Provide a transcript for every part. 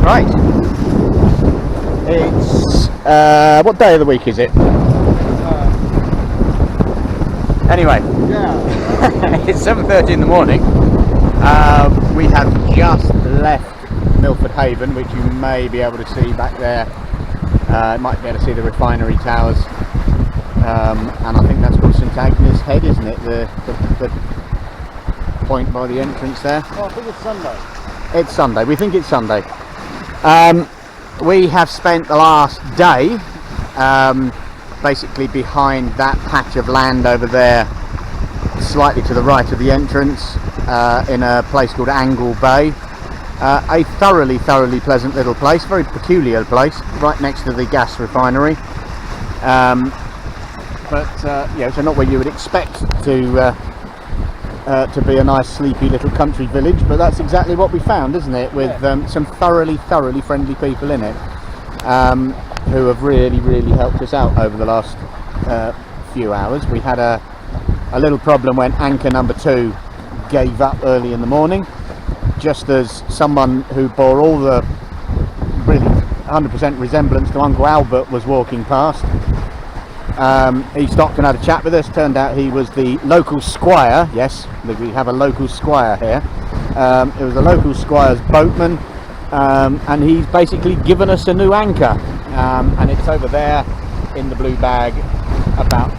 Great. It's what day of the week is it? Anyway, Yeah. it's 7:30 in the morning. We have just left Milford Haven, which you may be able to see back there. Might be able to see the refinery towers, and I think that's called St Agnes Head, isn't it? The point by the entrance there. Oh, I think it's Sunday. It's Sunday. We think it's Sunday. We have spent the last day basically behind that patch of land over there, slightly to the right of the entrance, in a place called Angle Bay. A thoroughly pleasant little place, very peculiar place, right next to the gas refinery. Yeah, so not where you would expect to be a nice sleepy little country village, but that's exactly what we found, isn't it? With some thoroughly friendly people in it, who have really helped us out over the last few hours. We had a little problem when anchor number 2 gave up early in the morning, just as someone who bore all the really 100% resemblance to Uncle Albert was walking past. He stopped and had a chat with us. Turned out he was the local squire. Yes, we have a local squire here. It was the local squire's boatman, and he's basically given us a new anchor, and it's over there in the blue bag, about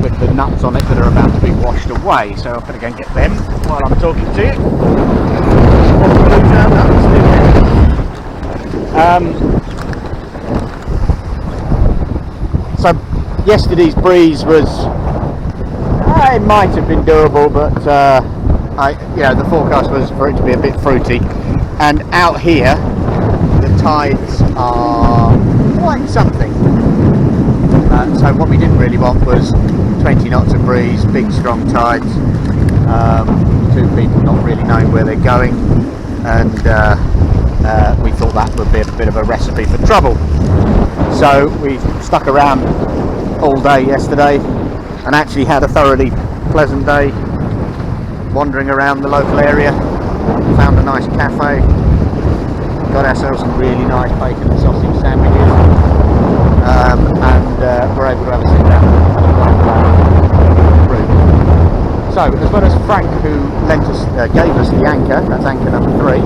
with the nuts on it that are about to be washed away. So I'm going to go and get them while I'm talking to you. So yesterday's breeze was, it might have been doable, but the forecast was for it to be a bit fruity. And out here, the tides are quite something. So what we didn't really want was 20 knots of breeze, big strong tides, 2 people not really knowing where they're going, and we thought that would be a bit of a recipe for trouble. So we stuck around all day yesterday and actually had a thoroughly pleasant day wandering around the local area. Found a nice cafe, got ourselves some really nice bacon and sausage sandwiches, and we're able to have a sit down and room. So as well as Frank, who gave us the anchor, that's anchor number 3,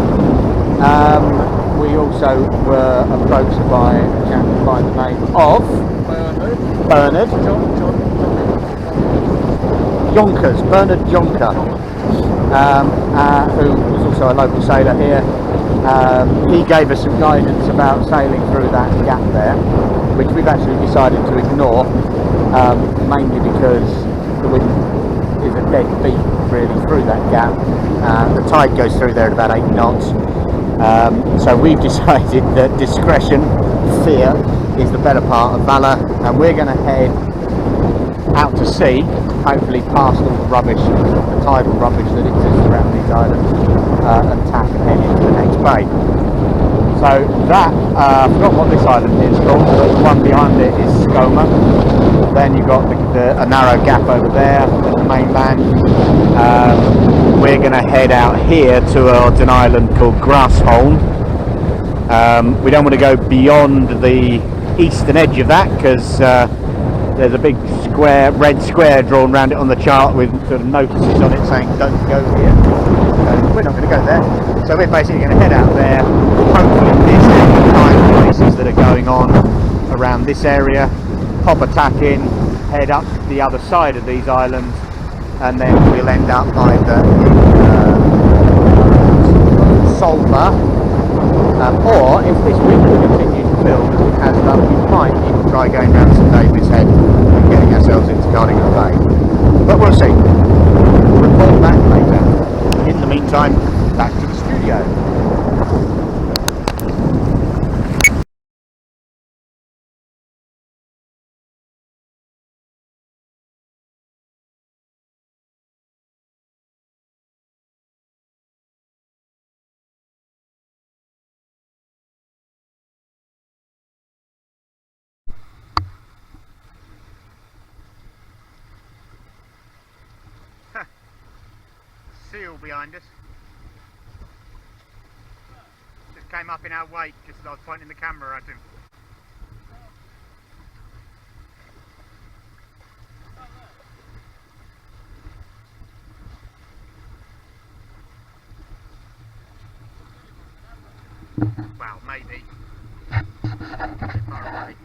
we also were approached by a chap by the name of Bernard Jonker, who was also a local sailor here. He gave us some guidance about sailing through that gap there, which we've actually decided to ignore, mainly because the wind is a dead beat really through that gap. The tide goes through there at about 8 knots. So we've decided that discretion, fear, is the better part of valour, and we're going to head out to sea, hopefully past all the rubbish, the tidal rubbish that exists around these islands, and tack and head into the next bay. So that, I forgot what this island is called, but the one behind it is Skoma. Then you've got a narrow gap over there at the mainland. We're going to head out here to an island called Grassholm. We don't want to go beyond the eastern edge of that, because there's a big red square drawn around it on the chart with sort of notices on it saying don't go here. So we're not going to go there. So we're basically going to head out there, hopefully miss any time places that are going on around this area, pop a tack in, head up the other side of these islands, and then we'll end up either in Solva, or if this wind continues to build as it has done, we might even try going round St David's Head and getting ourselves into Cardigan Bay. But we'll see. We'll report back later. In the meantime, back to the studio. Seal behind us. Just came up in our wake just as I was pointing the camera at him. Well, maybe. A bit far away.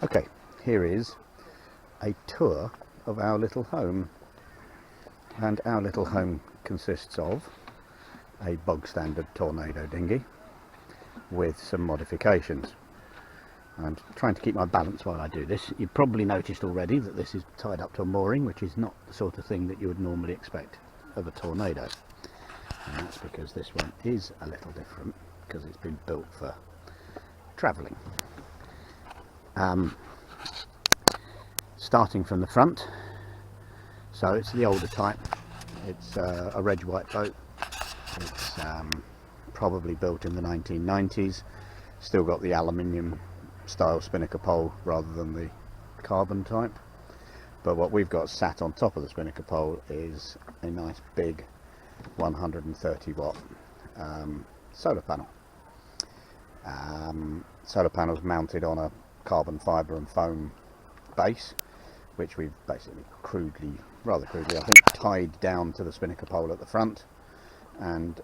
Okay, here is a tour of our little home, and our little home consists of a bog standard Tornado dinghy with some modifications. I'm trying to keep my balance while I do this. You've probably noticed already that this is tied up to a mooring, which is not the sort of thing that you would normally expect of a Tornado, and that's because this one is a little different, because it's been built for travelling. Starting from the front, so it's the older type. It's a red white boat. It's probably built in the 1990s. Still got the aluminium style spinnaker pole rather than the carbon type. But what we've got sat on top of the spinnaker pole is a nice big 130 watt solar panel. Solar panels mounted on a carbon fibre and foam base, which we've basically rather crudely I think, tied down to the spinnaker pole at the front and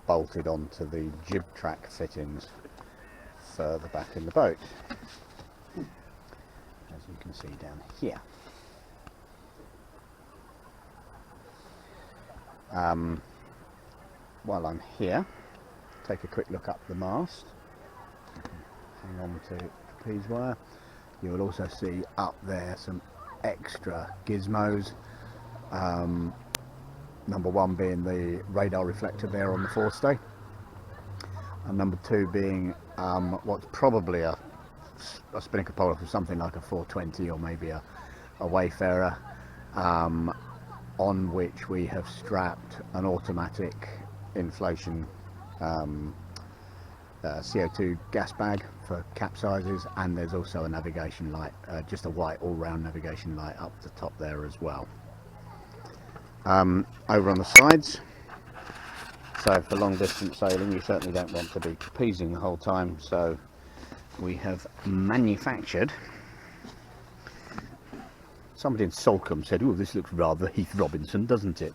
bolted onto the jib track fittings further back in the boat, as you can see down here. While I'm here, take a quick look up the mast. Hang on to trapeze wire. You will also see up there some extra gizmos. Number one being the radar reflector there on the forestay, and number two being what's probably a spinnaker pole for something like a 420 or maybe a Wayfarer, on which we have strapped an automatic inflation CO2 gas bag for capsizes, and there's also a navigation light, just a white all-round navigation light up the top there as well. Over on the sides, so for long distance sailing you certainly don't want to be trapezing the whole time, so we have manufactured, somebody in Salcombe said, "Oh, this looks rather Heath Robinson, doesn't it?"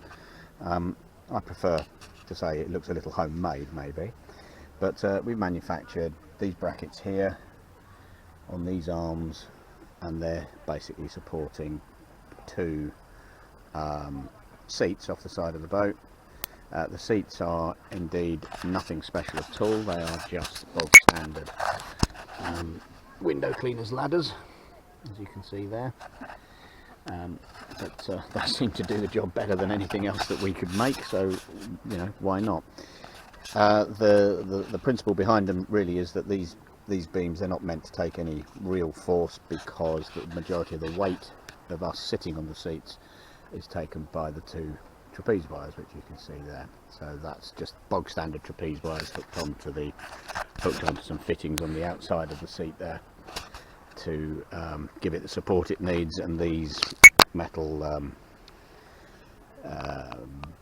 I prefer to say it looks a little homemade maybe, but we've manufactured these brackets here on these arms, and they're basically supporting two seats off the side of the boat. The seats are indeed nothing special at all, they are just bog standard window cleaners ladders, as you can see there, but they seem to do the job better than anything else that we could make, so you know, why not. The principle behind them really is that these beams, they're not meant to take any real force, because the majority of the weight of us sitting on the seats is taken by the two trapeze wires, which you can see there. So that's just bog standard trapeze wires hooked onto some fittings on the outside of the seat there. to give it the support it needs, and these metal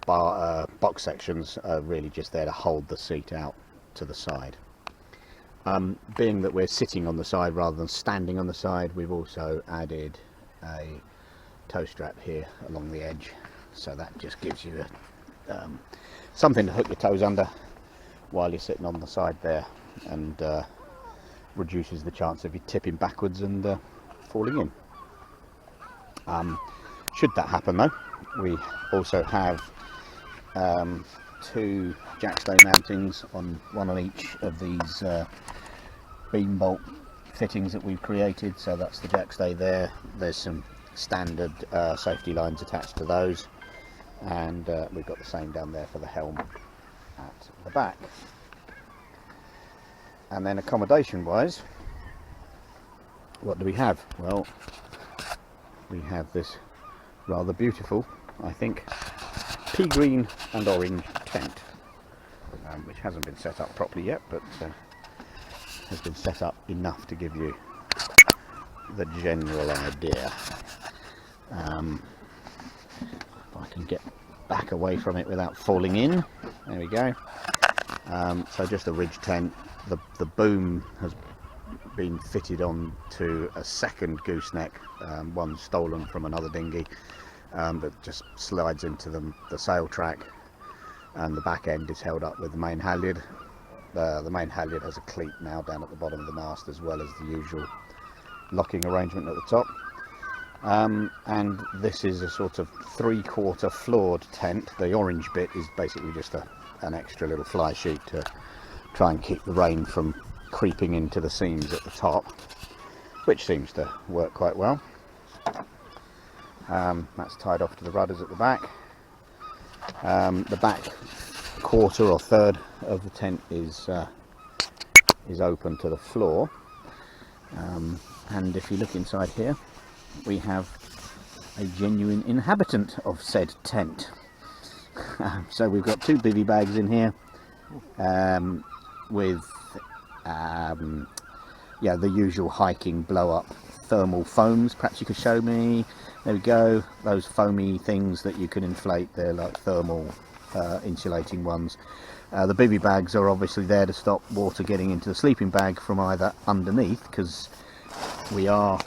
box sections are really just there to hold the seat out to the side. Being that we're sitting on the side rather than standing on the side, we've also added a toe strap here along the edge, so that just gives you something to hook your toes under while you're sitting on the side there, and reduces the chance of you tipping backwards and falling in. Should that happen though, we also have 2 jackstay mountings, one on each of these beam bolt fittings that we've created. So that's the jackstay there. There's some standard safety lines attached to those, and we've got the same down there for the helm at the back. And then accommodation wise, what do we have? Well, we have this rather beautiful, I think, pea green and orange tent, which hasn't been set up properly yet, but has been set up enough to give you the general idea. If I can get back away from it without falling in, there we go. So just a ridge tent. The boom has been fitted on to a second gooseneck, one stolen from another dinghy, that just slides into the sail track, and the back end is held up with the main halyard. The main halyard has a cleat now down at the bottom of the mast, as well as the usual locking arrangement at the top. And this is a sort of 3/4 floored tent. The orange bit is basically just an extra little fly sheet to try and keep the rain from creeping into the seams at the top, which seems to work quite well. That's tied off to the rudders at the back. The back quarter or third of the tent is open to the floor, and if you look inside here, we have a genuine inhabitant of said tent. So we've got 2 bivvy bags in here, with the usual hiking blow up thermal foams. Perhaps you could show me. There we go, those foamy things that you can inflate. They're like thermal insulating ones. The bivvy bags are obviously there to stop water getting into the sleeping bag from either underneath, because we are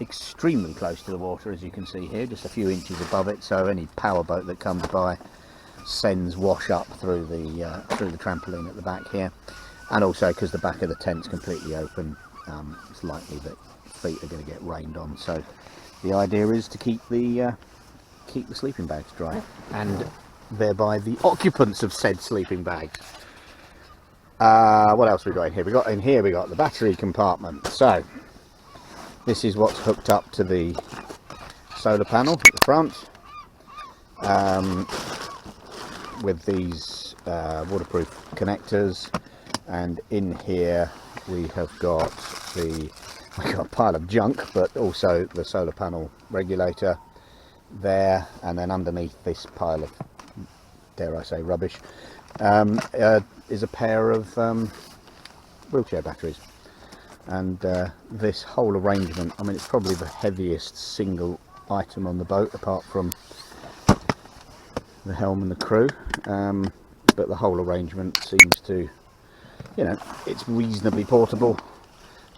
extremely close to the water, as you can see here, just a few inches above it, so any power boat that comes by sends wash up through the trampoline at the back here. And also because the back of the tent's completely open, it's likely that feet are going to get rained on, so the idea is to keep the sleeping bags dry, and thereby the occupants of said sleeping bags. What else we got in here? We got the battery compartment. So this is what's hooked up to the solar panel at the front, with these waterproof connectors, and in here we have got a pile of junk, but also the solar panel regulator there, and then underneath this pile of, dare I say, rubbish, is a pair of wheelchair batteries. And this whole arrangement, I mean, it's probably the heaviest single item on the boat, apart from the helm and the crew, but the whole arrangement seems to, it's reasonably portable,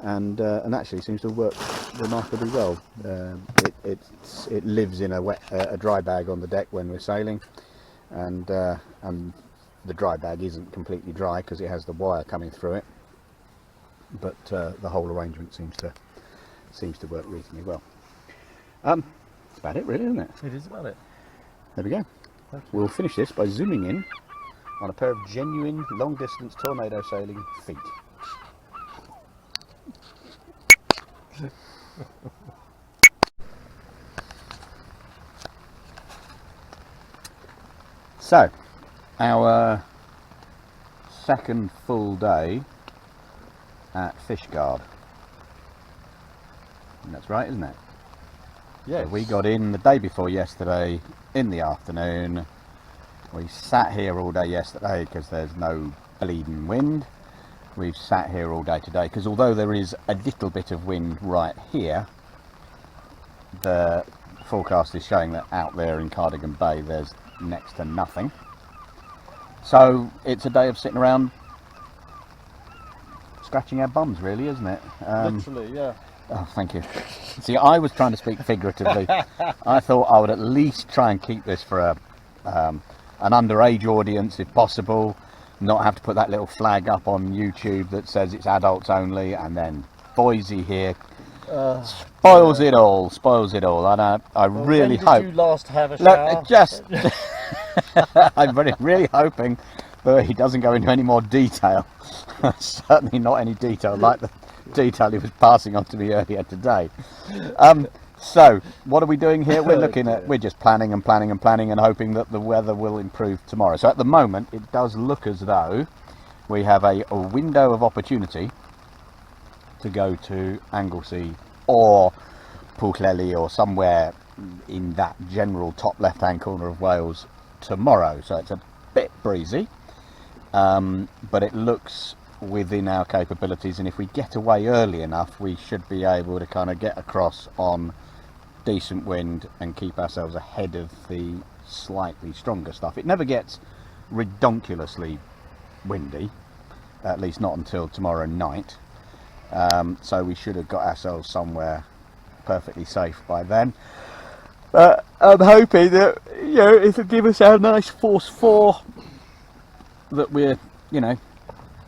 and actually seems to work remarkably well. It lives in a dry bag on the deck when we're sailing, and the dry bag isn't completely dry because it has the wire coming through it, but the whole arrangement seems to work reasonably well. That's about it, really, isn't it? It is about it. There we go. We'll finish this by zooming in on a pair of genuine long-distance tornado sailing feet. So, our second full day at Fishguard. And that's right, isn't it? Yeah. So we got in the day before yesterday in the afternoon. We sat here all day yesterday because there's no bleeding wind, we've sat here all day today, because although there is a little bit of wind right here, the forecast is showing that out there in Cardigan Bay there's next to nothing. So it's a day of sitting around scratching our bums, really, isn't it? Literally, yeah. Oh, thank you. See, I was trying to speak figuratively. I thought I would at least try and keep this for an underage audience if possible, not have to put that little flag up on YouTube that says it's adults only, and then Boise here spoils it all, and I really hope... When did you last have a shower? Look, just... I'm really hoping that he doesn't go into any more detail. Certainly not any detail like the detail he was passing on to me earlier today. So what are we doing here? We're looking at, we're just planning and hoping that the weather will improve tomorrow. So at the moment it does look as though we have a window of opportunity to go to Anglesey or Pwllheli or somewhere in that general top left hand corner of Wales tomorrow. So it's a bit breezy, but it looks within our capabilities, and if we get away early enough we should be able to kind of get across on decent wind and keep ourselves ahead of the slightly stronger stuff. It never gets redonkulously windy, at least not until tomorrow night, so we should have got ourselves somewhere perfectly safe by then. But I'm hoping that, you know, it'll give us our nice force 4 that we're, you know,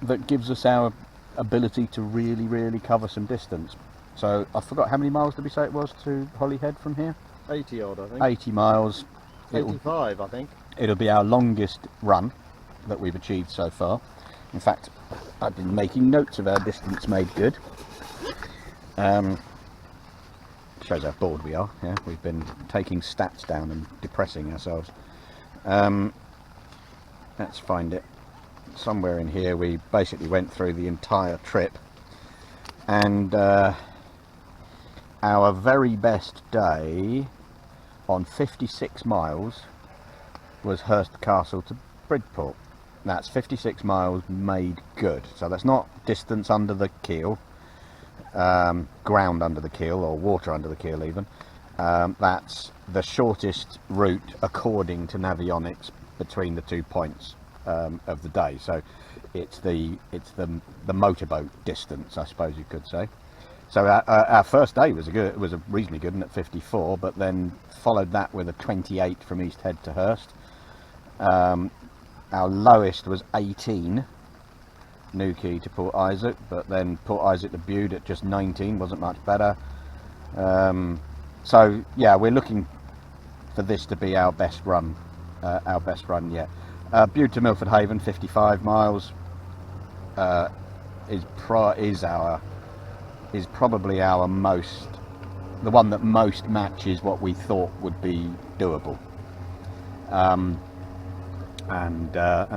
that gives us our ability to really cover some distance. So I forgot, how many miles did we say it was to Holyhead from here? 80 odd, I think. 80 miles. 85, I think. It'll be our longest run that we've achieved so far. In fact, I've been making notes of our distance made good. Shows how bored we are. Yeah, we've been taking stats down and depressing ourselves. Let's find it. Somewhere in here we basically went through the entire trip, and our very best day on 56 miles was Hurst Castle to Bridport. That's 56 miles made good, so that's not distance under the keel, ground under the keel or water under the keel even. That's the shortest route according to Navionics between the 2 points of the day. So it's the motorboat distance, I suppose you could say. So our first day was a reasonably good one at 54, but then followed that with a 28 from East Head to Hurst. Our lowest was 18 Newquay to Port Isaac, but then Port Isaac to Bude at just 19 wasn't much better. So yeah, we're looking for this to be our best run yet. Bude to Milford Haven, 55 miles, is probably our the one that most matches what we thought would be doable, and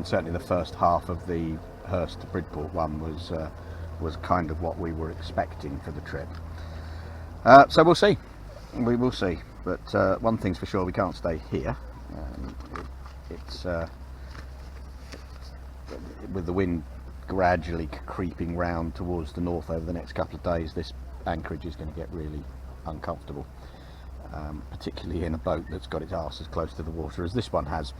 certainly the first half of the Hurst to Bridport one was kind of what we were expecting for the trip. So we'll see, we will see. But one thing's for sure, we can't stay here. It's with the wind gradually creeping round towards the north over the next couple of days, this anchorage is going to get really uncomfortable, particularly in a boat that's got its arse as close to the water as this one has.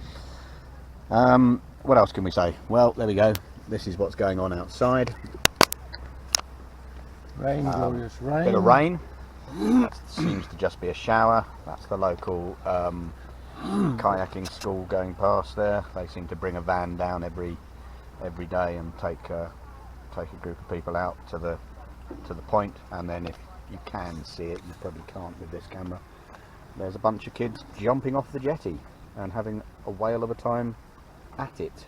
What else can we say? Well, there we go. This is what's going on outside. Rain, glorious rain. Bit of rain. That seems to just be a shower. That's the local kayaking school going past there. They seem to bring a van down every day and take a group of people out to the point, and then if you can see it, you probably can't with this camera, there's a bunch of kids jumping off the jetty and having a whale of a time at it.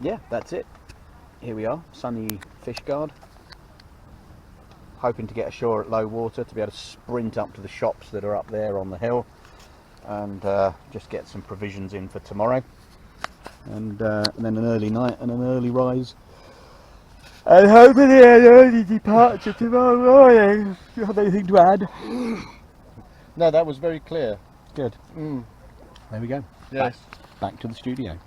Yeah, that's it. Here we are, sunny Fishguard, hoping to get ashore at low water to be able to sprint up to the shops that are up there on the hill and just get some provisions in for tomorrow, and then an early night and an early rise, and hopefully an early departure tomorrow morning. Do you have anything to add? No, that was very clear. Good. There we go. Yes. Back to the studio.